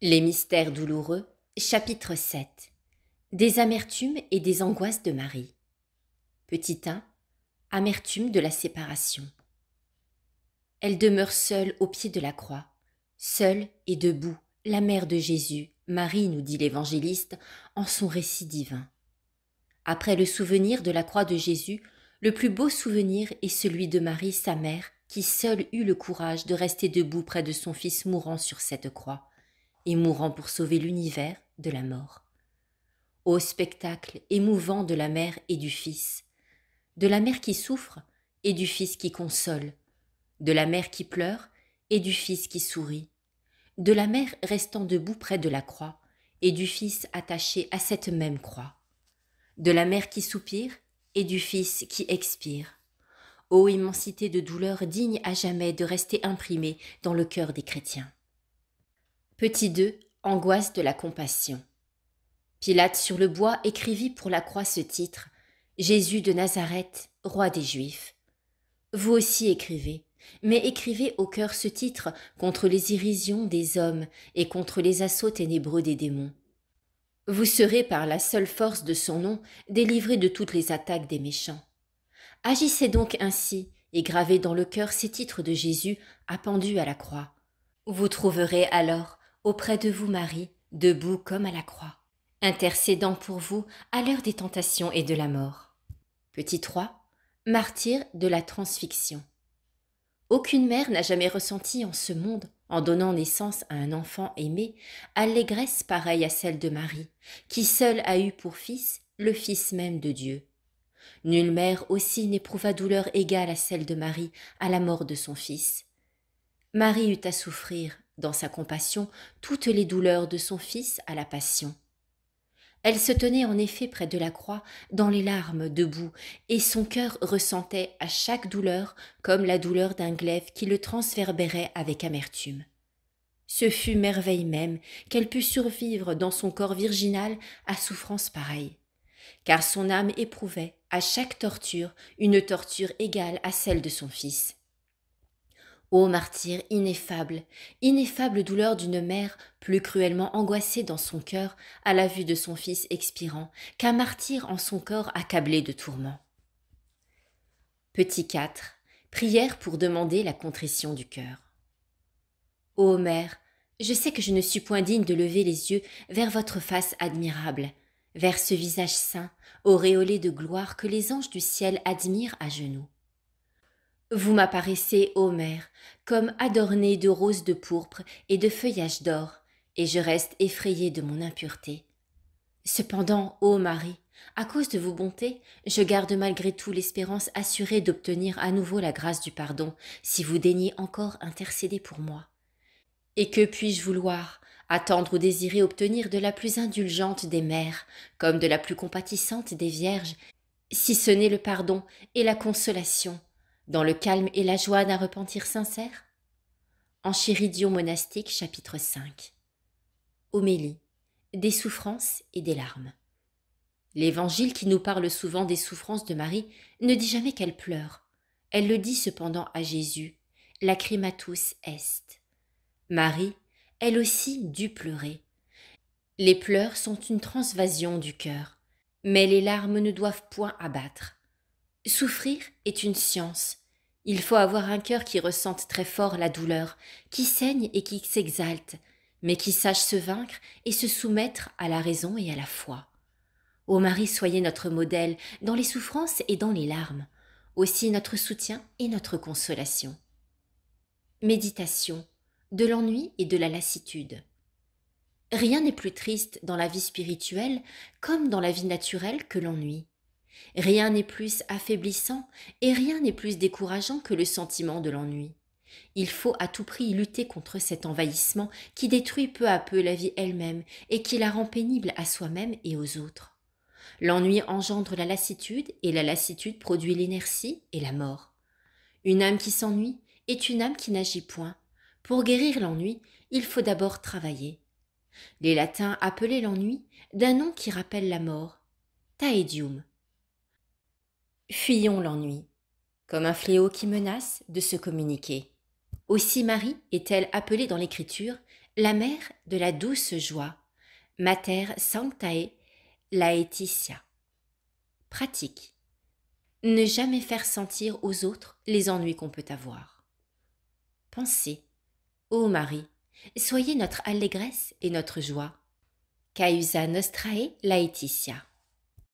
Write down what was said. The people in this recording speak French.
Les mystères douloureux, chapitre 7. Des amertumes et des angoisses de Marie. Petit 1. Amertume de la séparation. Elle demeure seule au pied de la croix, seule et debout, la mère de Jésus, Marie, nous dit l'évangéliste, en son récit divin. Après le souvenir de la croix de Jésus, le plus beau souvenir est celui de Marie, sa mère, qui seule eut le courage de rester debout près de son fils mourant sur cette croix, et mourant pour sauver l'univers de la mort. Ô spectacle émouvant de la mère et du fils, de la mère qui souffre et du fils qui console, de la mère qui pleure et du fils qui sourit, de la mère restant debout près de la croix et du fils attaché à cette même croix, de la mère qui soupire et du fils qui expire. Ô immensité de douleur digne à jamais de rester imprimée dans le cœur des chrétiens. Petit 2. Angoisse de la compassion. Pilate sur le bois écrivit pour la croix ce titre: Jésus de Nazareth, roi des Juifs. Vous aussi écrivez, mais écrivez au cœur ce titre contre les irrisions des hommes et contre les assauts ténébreux des démons. Vous serez par la seule force de son nom délivrés de toutes les attaques des méchants. Agissez donc ainsi et gravez dans le cœur ces titres de Jésus appendus à la croix. Vous trouverez alors auprès de vous Marie, debout comme à la croix, intercédant pour vous à l'heure des tentations et de la mort. Petit 3. Martyr de la transfixion. Aucune mère n'a jamais ressenti en ce monde, en donnant naissance à un enfant aimé, allégresse pareille à celle de Marie, qui seule a eu pour fils le Fils même de Dieu. Nulle mère aussi n'éprouva douleur égale à celle de Marie à la mort de son fils. Marie eut à souffrir, dans sa compassion, toutes les douleurs de son fils à la passion. Elle se tenait en effet près de la croix, dans les larmes, debout, et son cœur ressentait à chaque douleur comme la douleur d'un glaive qui le transverbérait avec amertume. Ce fut merveille même qu'elle put survivre dans son corps virginal à souffrance pareille, car son âme éprouvait, à chaque torture, une torture égale à celle de son fils. Ô martyr ineffable, ineffable douleur d'une mère plus cruellement angoissée dans son cœur à la vue de son fils expirant qu'un martyr en son corps accablé de tourments. Petit 4. Prière pour demander la contrition du cœur. Ô mère, je sais que je ne suis point digne de lever les yeux vers votre face admirable, vers ce visage saint, auréolé de gloire que les anges du ciel admirent à genoux. Vous m'apparaissez, ô mère, comme adornée de roses de pourpre et de feuillages d'or, et je reste effrayée de mon impureté. Cependant, ô Marie, à cause de vos bontés, je garde malgré tout l'espérance assurée d'obtenir à nouveau la grâce du pardon, si vous daignez encore intercéder pour moi. Et que puis-je vouloir, attendre ou désirer obtenir de la plus indulgente des mères, comme de la plus compatissante des vierges, si ce n'est le pardon et la consolation, dans le calme et la joie d'un repentir sincère? Enchiridion monastique, chapitre 5. Homélie, des souffrances et des larmes. L'Évangile, qui nous parle souvent des souffrances de Marie, ne dit jamais qu'elle pleure. Elle le dit cependant à Jésus, lacrimatus est. Marie, elle aussi, dut pleurer. Les pleurs sont une transvasion du cœur, mais les larmes ne doivent point abattre. Souffrir est une science. Il faut avoir un cœur qui ressente très fort la douleur, qui saigne et qui s'exalte, mais qui sache se vaincre et se soumettre à la raison et à la foi. Ô Marie, soyez notre modèle dans les souffrances et dans les larmes, aussi notre soutien et notre consolation. Méditation, de l'ennui et de la lassitude. Rien n'est plus triste dans la vie spirituelle comme dans la vie naturelle que l'ennui. Rien n'est plus affaiblissant et rien n'est plus décourageant que le sentiment de l'ennui. Il faut à tout prix lutter contre cet envahissement qui détruit peu à peu la vie elle-même et qui la rend pénible à soi-même et aux autres. L'ennui engendre la lassitude et la lassitude produit l'inertie et la mort. Une âme qui s'ennuie est une âme qui n'agit point. Pour guérir l'ennui, il faut d'abord travailler. Les latins appelaient l'ennui d'un nom qui rappelle la mort, taedium. Fuyons l'ennui, comme un fléau qui menace de se communiquer. Aussi Marie est-elle appelée dans l'Écriture la mère de la douce joie, Mater Sanctae Laetitia. Pratique. Ne jamais faire sentir aux autres les ennuis qu'on peut avoir. Pensez. Ô Marie, soyez notre allégresse et notre joie. Causa nostrae Laetitia.